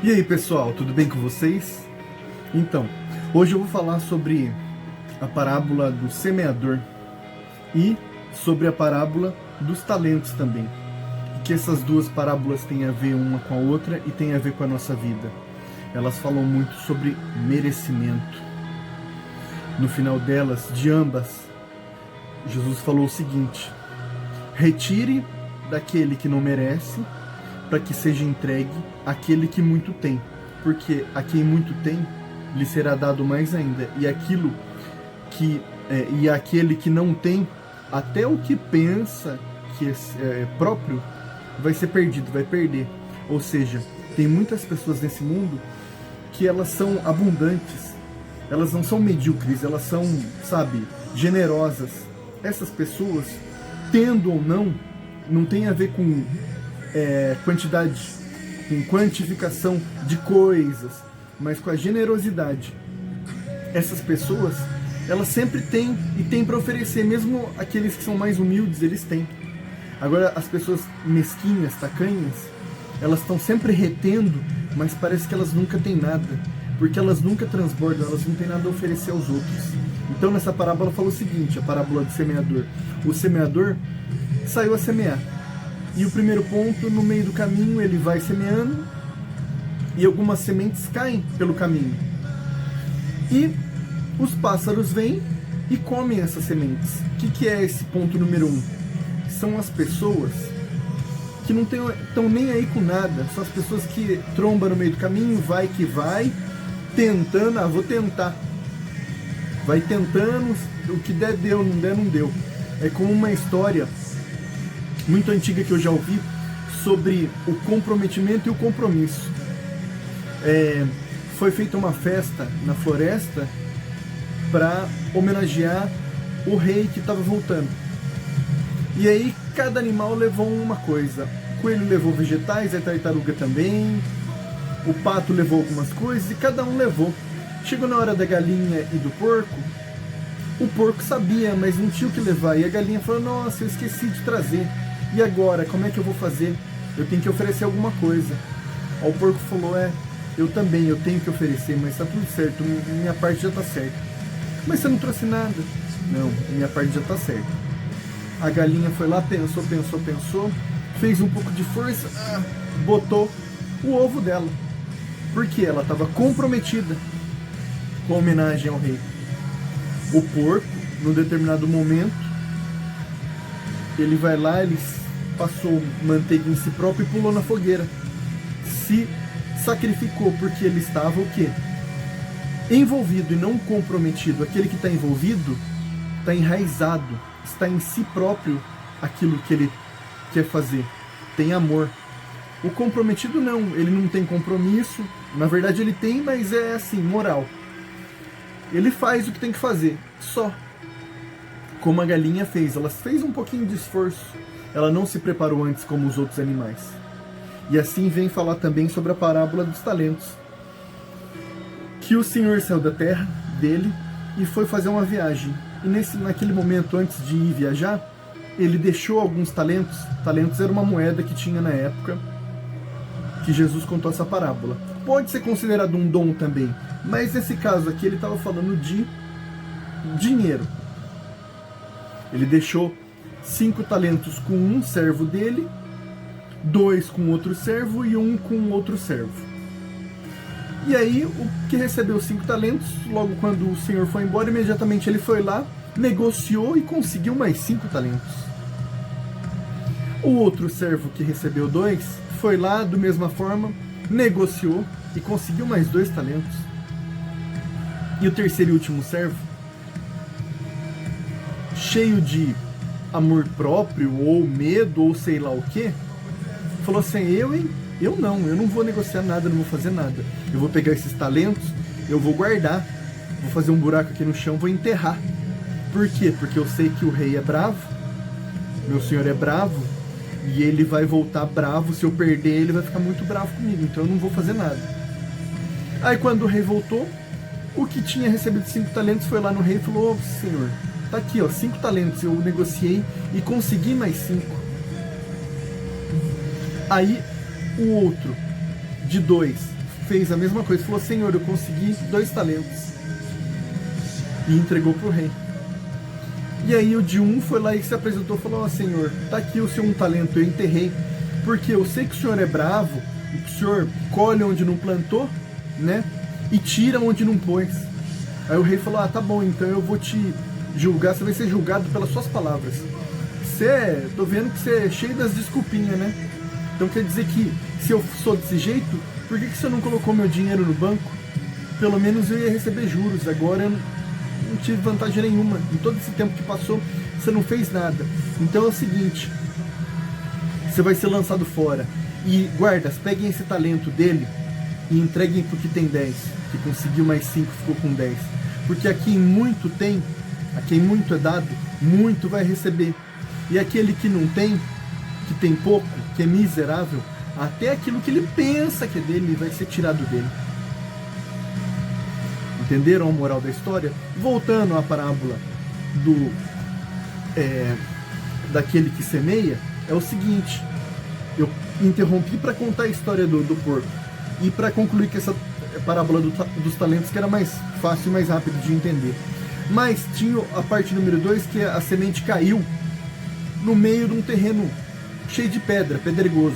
E aí pessoal, tudo bem com vocês? Então, hoje eu vou falar sobre a parábola do semeador e sobre a parábola dos talentos também. E que essas duas parábolas têm a ver uma com a outra e têm a ver com a nossa vida. Elas falam muito sobre merecimento. No final delas, de ambas, Jesus falou o seguinte: retire daquele que não merece, para que seja entregue àquele que muito tem, porque a quem muito tem lhe será dado mais ainda, e aquilo que e aquele que não tem, até o que pensa que é próprio vai ser perdido, vai perder. Ou seja, tem muitas pessoas nesse mundo que elas são abundantes, elas não são medíocres, elas são, generosas. Essas pessoas, tendo ou não tem a ver com quantidade, com quantificação de coisas, mas com a generosidade. Essas pessoas, elas sempre têm e têm para oferecer, mesmo aqueles que são mais humildes, eles têm. Agora, as pessoas mesquinhas, tacanhas, elas estão sempre retendo, mas parece que elas nunca têm nada, porque elas nunca transbordam, elas não têm nada a oferecer aos outros. Então, nessa parábola fala o seguinte, a parábola do semeador: o semeador saiu a semear. E o primeiro ponto, no meio do caminho, ele vai semeando e algumas sementes caem pelo caminho. E os pássaros vêm e comem essas sementes. O que é esse ponto número 1? São as pessoas que não estão nem aí com nada. São as pessoas que trombam no meio do caminho, vai que vai, tentando, vou tentar. Vai tentando, o que der deu, não der não deu. É como uma história muito antiga que eu já ouvi sobre o comprometimento e o compromisso. Foi feita uma festa na floresta para homenagear o rei que estava voltando. E aí cada animal levou uma coisa. O coelho levou vegetais, a tartaruga também, o pato levou algumas coisas e cada um levou. Chegou na hora da galinha e do porco, o porco sabia, mas não tinha o que levar. E a galinha falou: nossa, eu esqueci de trazer. E agora, como é que eu vou fazer? Eu tenho que oferecer alguma coisa. Aí o porco falou: eu também, eu tenho que oferecer, mas tá tudo certo, minha parte já tá certa. Mas você não trouxe nada? Não, minha parte já tá certa. A galinha foi lá, pensou, fez um pouco de força, botou o ovo dela. Porque ela estava comprometida com a homenagem ao rei. O porco, num determinado momento, ele vai lá, ele passou manteiga em si próprio e pulou na fogueira. Se sacrificou porque ele estava o quê? Envolvido e não comprometido. Aquele que está envolvido está enraizado, está em si próprio aquilo que ele quer fazer. Tem amor. O comprometido não, ele não tem compromisso. Na verdade ele tem, mas é assim, moral. Ele faz o que tem que fazer, só. Como a galinha fez, ela fez um pouquinho de esforço. Ela não se preparou antes como os outros animais. E assim vem falar também sobre a parábola dos talentos. Que o Senhor saiu da terra dele e foi fazer uma viagem. E naquele momento, antes de ir viajar, ele deixou alguns talentos. Talentos era uma moeda que tinha na época que Jesus contou essa parábola. Pode ser considerado um dom também, mas nesse caso aqui ele estava falando de dinheiro. Ele deixou 5 talentos com um servo dele, 2 com outro servo e 1 com outro servo. E aí, o que recebeu 5 talentos, logo quando o Senhor foi embora, imediatamente ele foi lá, negociou e conseguiu mais 5 talentos. O outro servo que recebeu 2, foi lá, da mesma forma, negociou e conseguiu mais 2 talentos. E o terceiro e último servo, cheio de amor próprio, ou medo, ou sei lá o que, falou assim: eu não vou negociar nada, não vou fazer nada. Eu vou pegar esses talentos, eu vou guardar, vou fazer um buraco aqui no chão, vou enterrar. Por quê? Porque eu sei que o rei é bravo, meu senhor é bravo, e ele vai voltar bravo. Se eu perder, ele vai ficar muito bravo comigo, então eu não vou fazer nada. Aí quando o rei voltou, o que tinha recebido 5 talentos foi lá no rei e falou: ô senhor, tá aqui, 5 talentos, eu negociei e consegui mais 5. Aí o outro de 2 fez a mesma coisa, falou: Senhor, eu consegui 2 talentos. E entregou para o rei. E aí o de um foi lá e se apresentou e falou: ó, Senhor, tá aqui o seu 1 talento, eu enterrei, porque eu sei que o Senhor é bravo, e que o Senhor colhe onde não plantou, né, e tira onde não pôs. Aí o rei falou: ah, tá bom, então eu vou te julgar, você vai ser julgado pelas suas palavras. Tô vendo que você é cheio das desculpinhas, né? Então quer dizer que se eu sou desse jeito, por que você não colocou meu dinheiro no banco? Pelo menos eu ia receber juros, agora eu não tive vantagem nenhuma. Em todo esse tempo que passou, você não fez nada. Então é o seguinte, você vai ser lançado fora. E guardas, peguem esse talento dele e entreguem pro que tem 10, que conseguiu mais 5, ficou com 10. Porque a quem muito tem, a quem muito é dado, muito vai receber. E aquele que não tem, que tem pouco, que é miserável, até aquilo que ele pensa que é dele vai ser tirado dele. Entenderam a moral da história? Voltando à parábola daquele que semeia, é o seguinte, eu interrompi para contar a história do porco e para concluir que essa parábola dos talentos que era mais fácil e mais rápido de entender. Mas tinha a parte número 2, que a semente caiu no meio de um terreno cheio de pedra, pedregoso.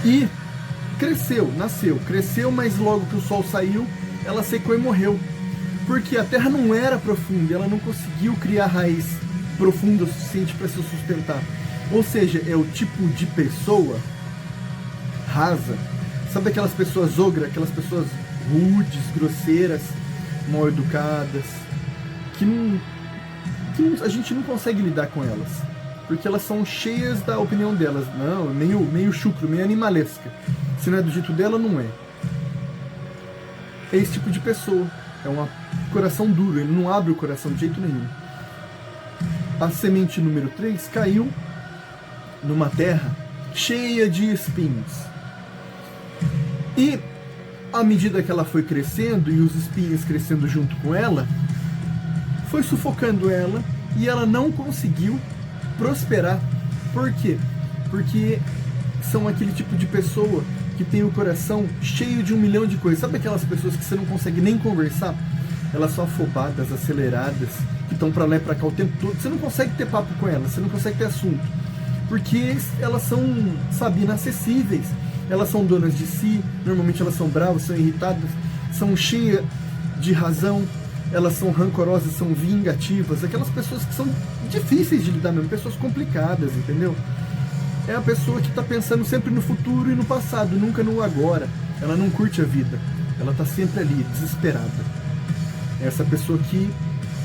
E cresceu, mas logo que o sol saiu, ela secou e morreu. Porque a terra não era profunda, ela não conseguiu criar raiz profunda o suficiente para se sustentar. Ou seja, é o tipo de pessoa rasa. Sabe aquelas pessoas ogras, aquelas pessoas rudes, grosseiras, mal educadas, que a gente não consegue lidar com elas, porque elas são cheias da opinião delas, não, meio chucro, meio animalesca. Se não é do jeito dela, não é. É esse tipo de pessoa, é um coração duro, ele não abre o coração de jeito nenhum. A semente número 3 caiu numa terra cheia de espinhos. E à medida que ela foi crescendo e os espinhos crescendo junto com ela, foi sufocando ela e ela não conseguiu prosperar. Por quê? Porque são aquele tipo de pessoa que tem o coração cheio de 1 milhão de coisas. Sabe aquelas pessoas que você não consegue nem conversar? Elas são afobadas, aceleradas, que estão pra lá e pra cá o tempo todo. Você não consegue ter papo com elas, você não consegue ter assunto. Porque elas são, sabe, inacessíveis. Elas são donas de si, normalmente elas são bravas, são irritadas, são cheias de razão, elas são rancorosas, são vingativas, aquelas pessoas que são difíceis de lidar mesmo, pessoas complicadas, entendeu? É a pessoa que está pensando sempre no futuro e no passado, nunca no agora. Ela não curte a vida, ela está sempre ali, desesperada. É essa pessoa que,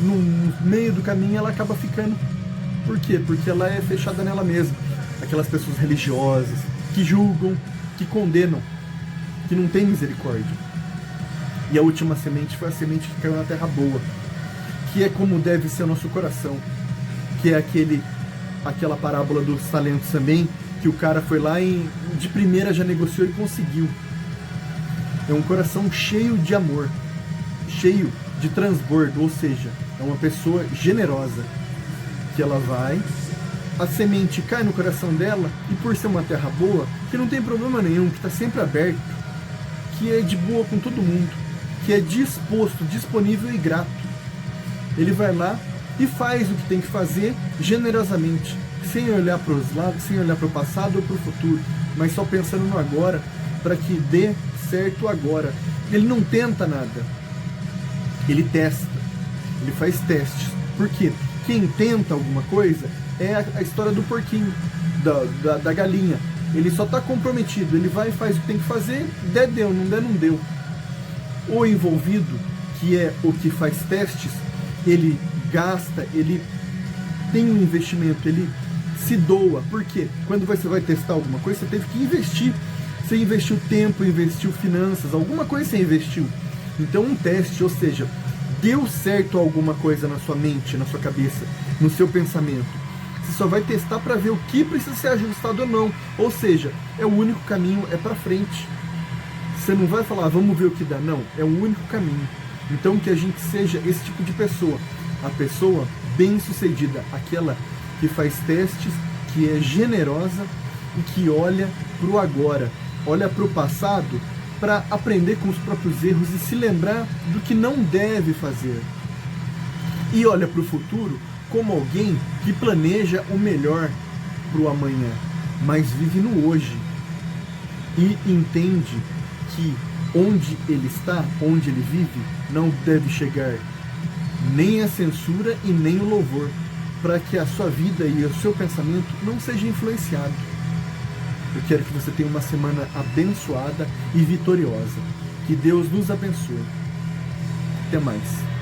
no meio do caminho, ela acaba ficando. Por quê? Porque ela é fechada nela mesma. Aquelas pessoas religiosas, que julgam, que condenam, que não tem misericórdia. E a última semente foi a semente que caiu na terra boa, que é como deve ser o nosso coração, que é aquela parábola dos talentos também, que o cara foi lá e de primeira já negociou e conseguiu. É um coração cheio de amor, cheio de transbordo, ou seja, é uma pessoa generosa, que ela vai, a semente cai no coração dela, e por ser uma terra boa, que não tem problema nenhum, que está sempre aberto, que é de boa com todo mundo, que é disposto, disponível e grato, ele vai lá e faz o que tem que fazer generosamente, sem olhar para os lados, sem olhar para o passado ou para o futuro, mas só pensando no agora, para que dê certo agora. Ele não tenta nada, ele testa, ele faz testes. Por quê? Quem tenta alguma coisa é a história do porquinho, da galinha. Ele só está comprometido, ele vai e faz o que tem que fazer, der deu, não der não deu. O envolvido, que é o que faz testes, ele gasta, ele tem um investimento, ele se doa. Por quê? Quando você vai testar alguma coisa, você teve que investir. Você investiu tempo, investiu finanças, alguma coisa você investiu. Então um teste, ou seja, deu certo alguma coisa na sua mente, na sua cabeça, no seu pensamento. Você só vai testar para ver o que precisa ser ajustado ou não. Ou seja, é o único caminho, é para frente. Você não vai falar, vamos ver o que dá. Não, é o único caminho. Então que a gente seja esse tipo de pessoa. A pessoa bem-sucedida, aquela que faz testes, que é generosa e que olha para o agora. olha para o passado para aprender com os próprios erros e se lembrar do que não deve fazer. E olha para o futuro como alguém que planeja o melhor para o amanhã, mas vive no hoje e entende que onde ele está, onde ele vive, não deve chegar nem a censura e nem o louvor, para que a sua vida e o seu pensamento não seja influenciado. Eu quero que você tenha uma semana abençoada e vitoriosa. Que Deus nos abençoe. Até mais.